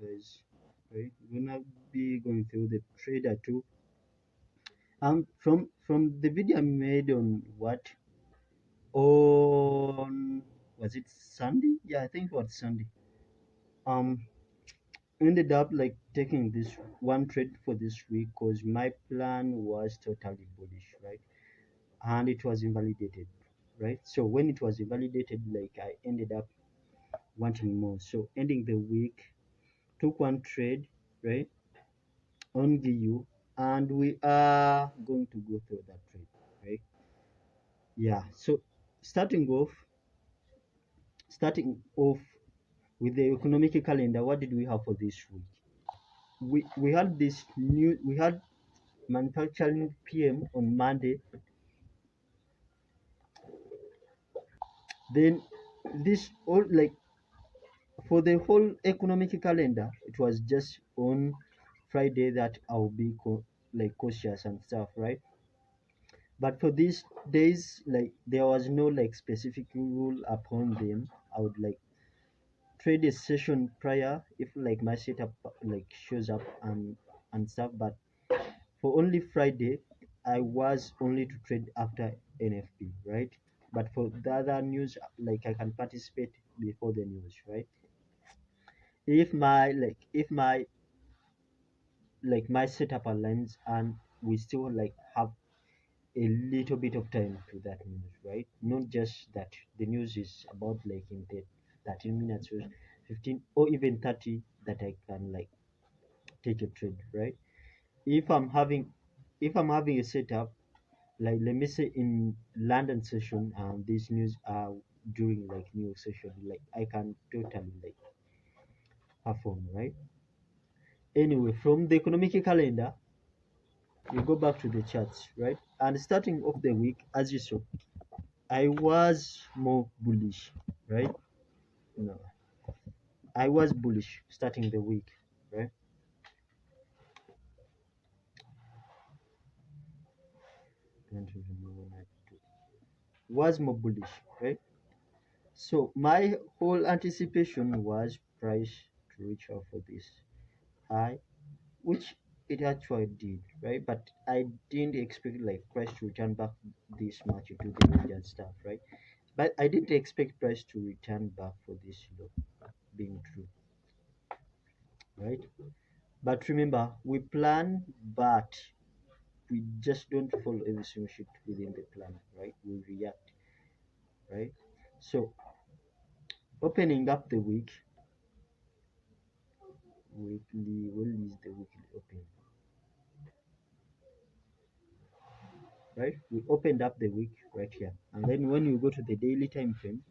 guys, right? We're gonna be going through the trader too. From the video I made on what, on, was it Sunday? Yeah, I think it was Sunday. Um, ended up like taking this one trade for this week because my plan was totally bullish, right? And it was invalidated, right? So when it was invalidated, like I ended up wanting more. So ending the week, took one trade, right, on GU, and we are going to go through that trade, right? Yeah. So starting off, starting off with the economic calendar, what did we have for this week? We had this new, we had manufacturing PM on Monday. Then this all like for the whole economic calendar, it was just on Friday that I'll be like cautious and stuff, right? But for these days, like there was no like specific rule upon them. I would like trade a session prior if like my setup like shows up and stuff. But for only Friday, I was only to trade after NFP, right? But for the other news, like I can participate before the news, right? If my setup aligns and we still like have a little bit of time to that news, right? Not just that the news is about like in the 13 minutes or 15 or even 30 that I can like take a trade, right? If I'm having if I'm having a setup, like let me say in London session and these news are during like New York session, like I can totally like perform, right? Anyway, from the economic calendar, we go back to the charts, right? And starting off the week, as you saw, I was more bullish, right? No, I was bullish starting the week, right? Don't even know when I do. Was more bullish, right? So my whole anticipation was price to reach out for this high, which it actually did, right? But I didn't expect like price to return back this much into the range and stuff, right? But I didn't expect price to return back for this low being true, right? But remember, we plan, but we just don't follow every single shit within the plan, right? We react, right? So opening up the week, weekly, when is the weekly open, right? We opened up the week right here, and then when you go to the daily time frame,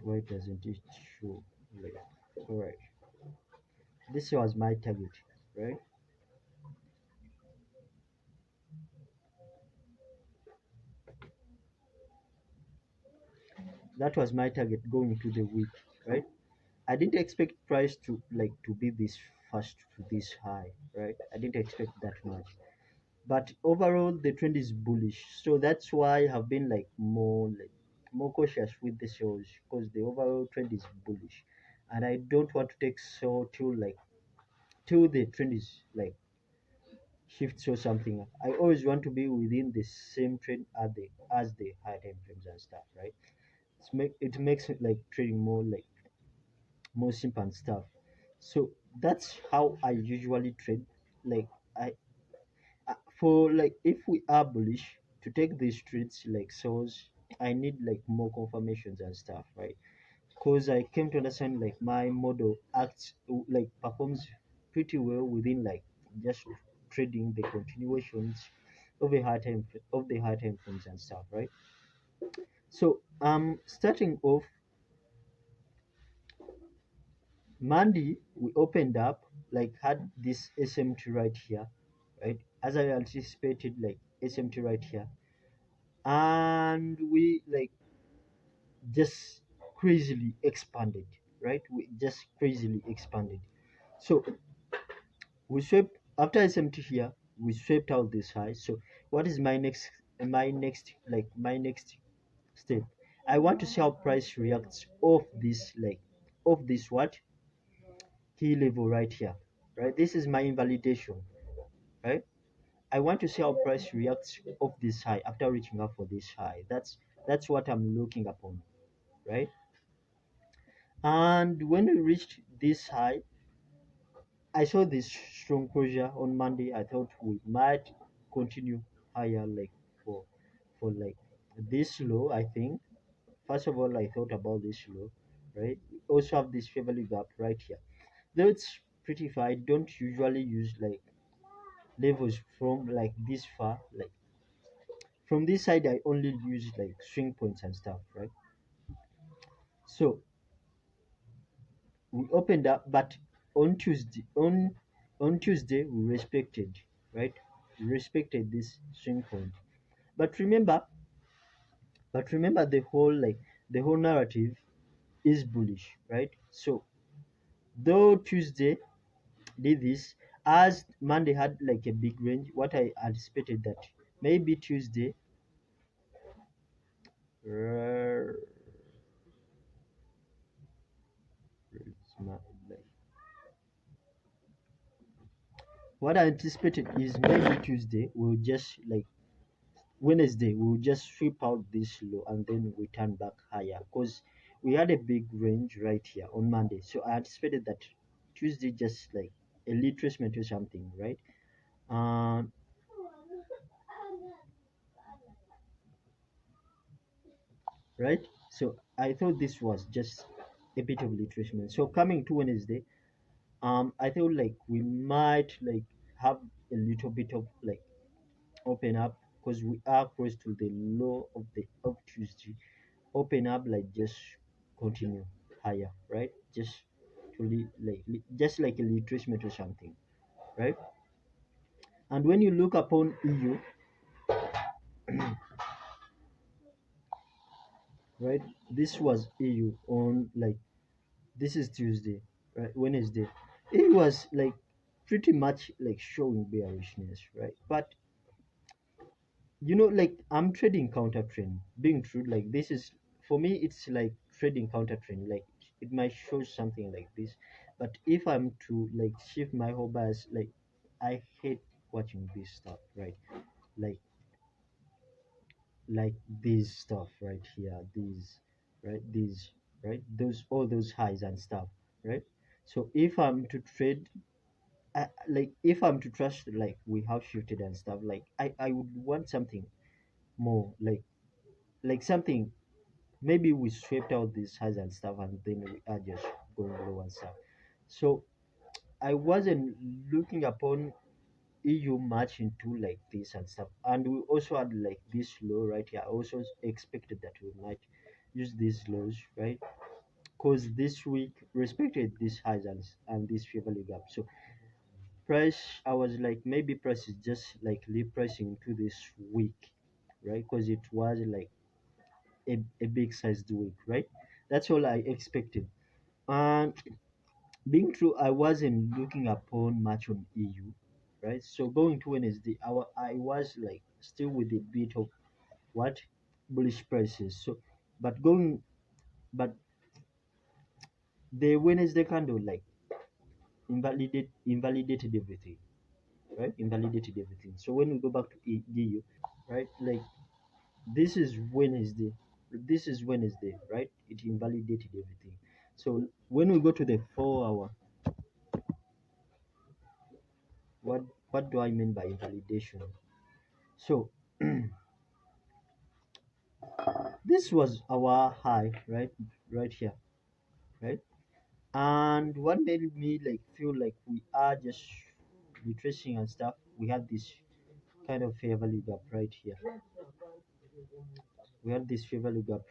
why doesn't it show? Like, all right, this was my target, right? That was my target going to the week, right? I didn't expect price to like to be this fast to this high, right? I didn't expect that much. But overall the trend is bullish. So that's why I have been like more cautious with the sales because the overall trend is bullish. And I don't want to take so till the trend is like shifts or something. I always want to be within the same trend as the high time frames and stuff, right? It makes it like trading more simple and stuff. So that's how I usually trade. Like I for like if we are bullish to take these trades like sales, I need like more confirmations and stuff, right? Because I came to understand like my model acts like performs pretty well within like just trading the continuations of the high time frames and stuff, right? So starting off Monday, we opened up, like had this SMT right here, right? As I anticipated, like SMT right here, and we like just crazily expanded, right? We just crazily expanded. So we swept after SMT here, we swept out this high. So what is my next step. I want to see how price reacts off this, like off this what key level right here, right? This is my invalidation, right? I want to see how price reacts off this high after reaching out for this high. That's what I'm looking upon, right? And when we reached this high, I saw this strong pressure on Monday. I thought we might continue higher, like for like this low. I think first of all, I thought about this low, right? We also have this favorable gap right here. Though it's pretty far, I don't usually use like levels from like this far. Like from this side, I only use like swing points and stuff, right? So we opened up, but on Tuesday we respected, right? We respected this swing point. But remember, the whole narrative is bullish, right? So though Tuesday did this, as Monday had like a big range, what I anticipated that maybe Tuesday, uh, it's like, what I anticipated is maybe Tuesday will just like Wednesday we'll just sweep out this low and then we turn back higher because we had a big range right here on Monday. So I anticipated that Tuesday just like a retracement or something, right? Um, right. So I thought this was just a bit of retracement. So coming to Wednesday, I thought like we might like have a little bit of like open up because we are close to the low of Tuesday. Open up, like just continue higher, right? Just to just like a retracement or something, right? And when you look upon EU, right? This was EU on like this is Tuesday, right? Wednesday. It was like pretty much like showing bearishness, right? But like I'm trading counter trend. Being true, like this is for me, it's like trading counter trend. Like it might show something like this, but if I'm to like shift my whole bias, like I hate watching this stuff, right? Like like this stuff right here, these, right? These, right? Those all those highs and stuff, right? So if I'm to trade, like if I'm to trust, like we have shifted and stuff, like I would want something more like something. Maybe we swept out these highs and stuff and then we are just going low and stuff. So I wasn't looking upon EU much into like this and stuff. And we also had like this low right here. I also expected that we might use these lows, right? Because this week respected these highs and this favorable gap. So price, I was like maybe price is just like repricing to this week, right? Because it was like a big sized week, right? That's all I expected. And being true, I wasn't looking upon much on EU, right? So going to Wednesday, I was like still with a bit of what bullish prices. So, but going, but the Wednesday candle like invalidated everything, right? Invalidated everything. So when we go back to EU, right? Like this is Wednesday. This is Wednesday, right? It invalidated everything. So when we go to the 4 hour, what what do I mean by invalidation? So this was our high, right? Right here, right? And what made me like feel like we are just retracing and stuff, we had this kind of fair value gap right here. We had this fair value gap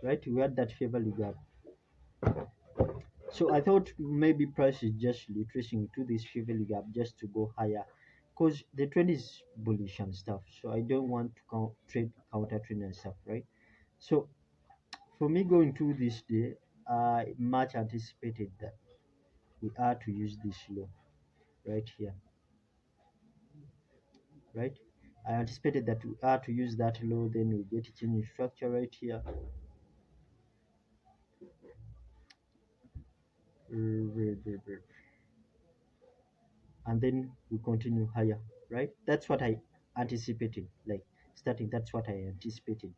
right? We had that fair value gap. So I thought maybe price is just retracing to this fair value gap just to go higher. Because the trend is bullish and stuff. So I don't want to trade counter trend and stuff, right? So for me going through this day, I much anticipated that we are to use this low right here, right? I anticipated that we are to use that low, then we get a change in structure right here. And then we continue higher, right? That's what I anticipated, like starting, that's what I anticipated.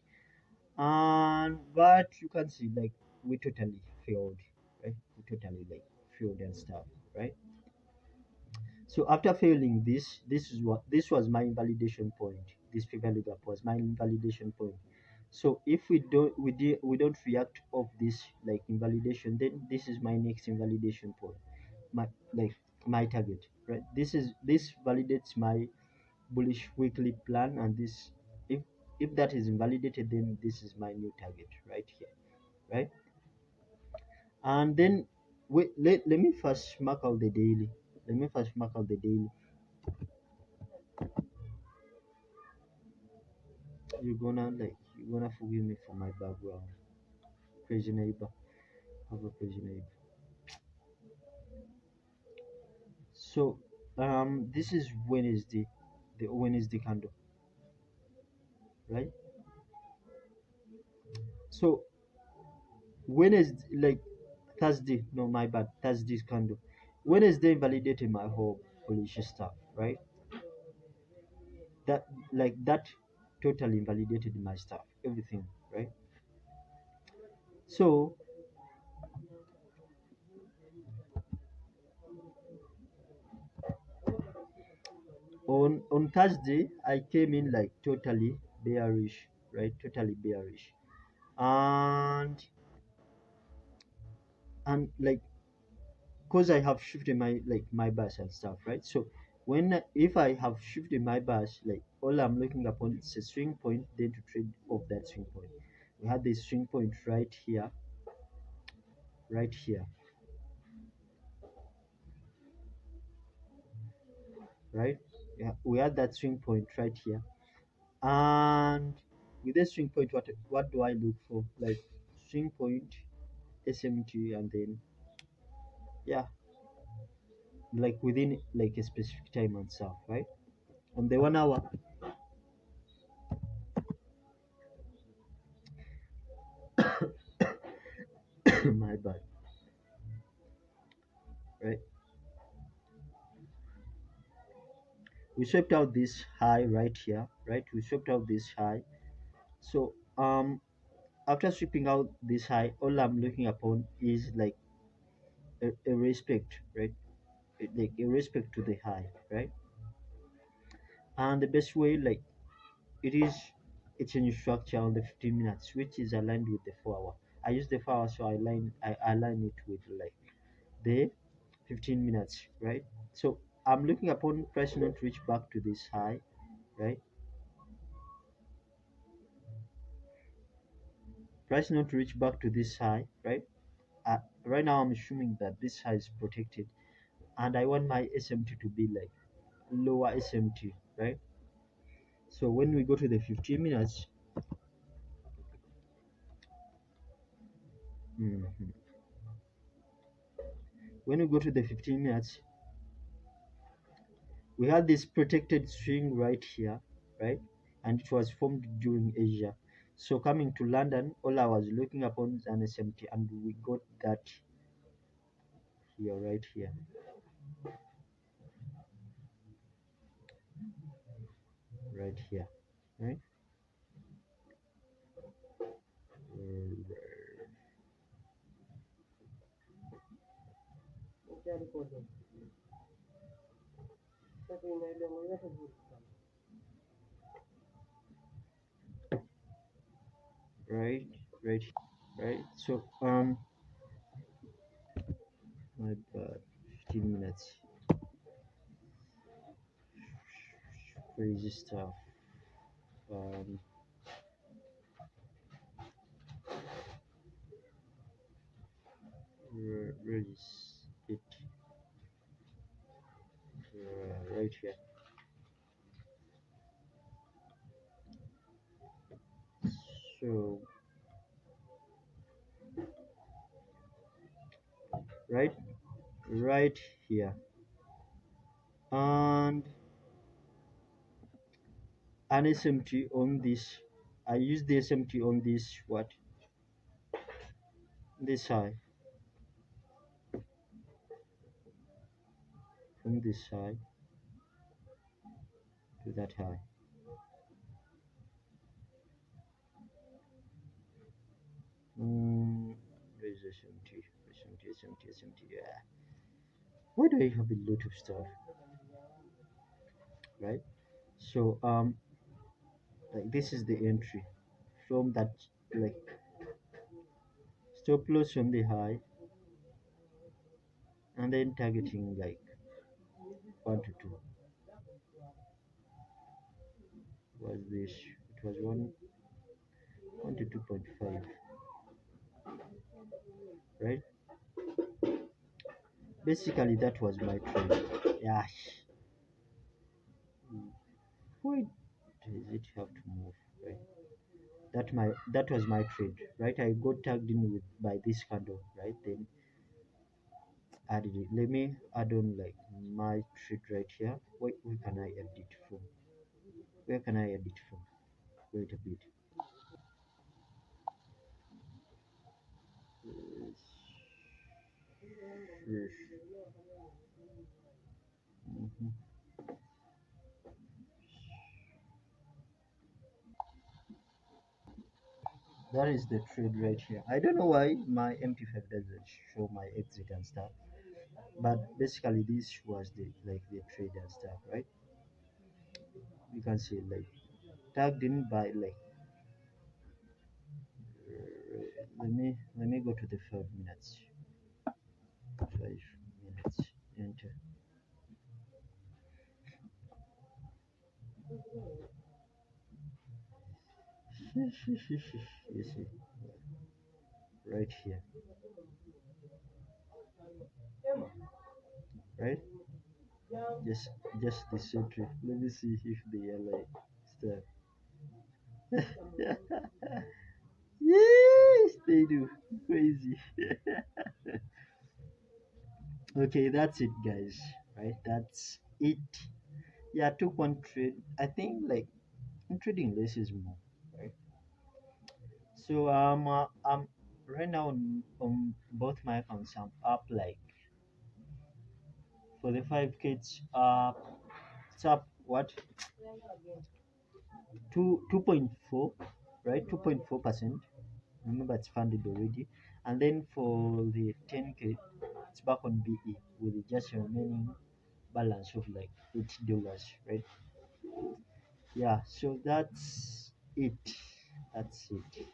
And but you can see, like, we totally failed, right? We totally like failed and stuff, right? So after failing this, this was my invalidation point. This prevalue gap was my invalidation point. So if we don't react of this like invalidation, then this is my next invalidation point, my like my target, right? This validates my bullish weekly plan, and this, if if that is invalidated, then this is my new target right here, right? And then let me first mark out the daily. Let me first mark out the daily. You're gonna forgive me for my background. Crazy neighbor. Have a crazy neighbor. So this is Wednesday, the Wednesday candle, right? So Wednesday, like Thursday, no, my bad, Thursday's candle. Wednesday validated my whole bullish stuff, right? That, like, that totally invalidated my stuff, everything, right? So on Thursday, I came in like totally bearish, right? Totally bearish, and like, cause I have shifted my like my bus and stuff, right? So if I have shifted my bus, like all I'm looking upon is a swing point, then to trade off that swing point. We had this swing point right here, right? Yeah, we had that swing point right here, and with this swing point, what do I look for? Like swing point, SMT, and then yeah, like within like a specific time and stuff, right? On the 1 hour, my bad, right? We swept out this high right here, right? We swept out this high. So after sweeping out this high, all I'm looking upon is like a respect, right? Like a respect to the high, right? And the best way, like, it is a change structure on the 15 minutes, which is aligned with the 4 hour. I use the 4 hour, so I align it with like the 15 minutes, right? So I'm looking upon price not reach back to this high, right? Price not reach back to this high, right? Right now I'm assuming that this high is protected, and I want my SMT to be like lower SMT, right? So when we go to the 15 minutes, mhm, when we go to the 15 minutes, we had this protected swing right here, right? And it was formed during Asia. So coming to London, all I was looking upon is an SMT, and we got that here, right here, right here, right? Right, right, right. So my bad, 15 minutes, crazy stuff. Um, release it right here. So right, right here, and an SMT on this. I use the SMT on this what this high, from this high to that high. Where is SMT? SMT, SMT, SMT. Yeah. Why do I have a lot of stuff, right? So like this is the entry from that, like stop loss from the high, and then targeting like 1 to 2. Was this? It was 1 to 2.5, right? Basically, that was my trade. Yeah. Why does it have to move? Right. That was my trade, right? I got tagged in with by this candle, right? Then added it. Let me add on like my trade right here. Where can I edit from? Where can I edit from? Wait a bit. Yes. Mhm. That is the trade right here. I don't know why my MT5 doesn't show my exit and stuff, but basically this was the like the trade and stuff, right? You can see like tagged in by like let me go to the 5 minutes. 5 minutes. Enter. You see, right here, right? Just just the entry. Let me see if they are like stuff. Yes, they do. Crazy. Okay, that's it, guys. Right? That's it. Yeah, I took one trade. I think like I'm trading less is more. Right? So right now on both my accounts I'm up like for the 5K it's up what 2.4, right? 2.4%. Remember it's funded already. And then for the 10K it's back on BE with just a remaining balance of like $80, right? Yeah, so that's it. That's it.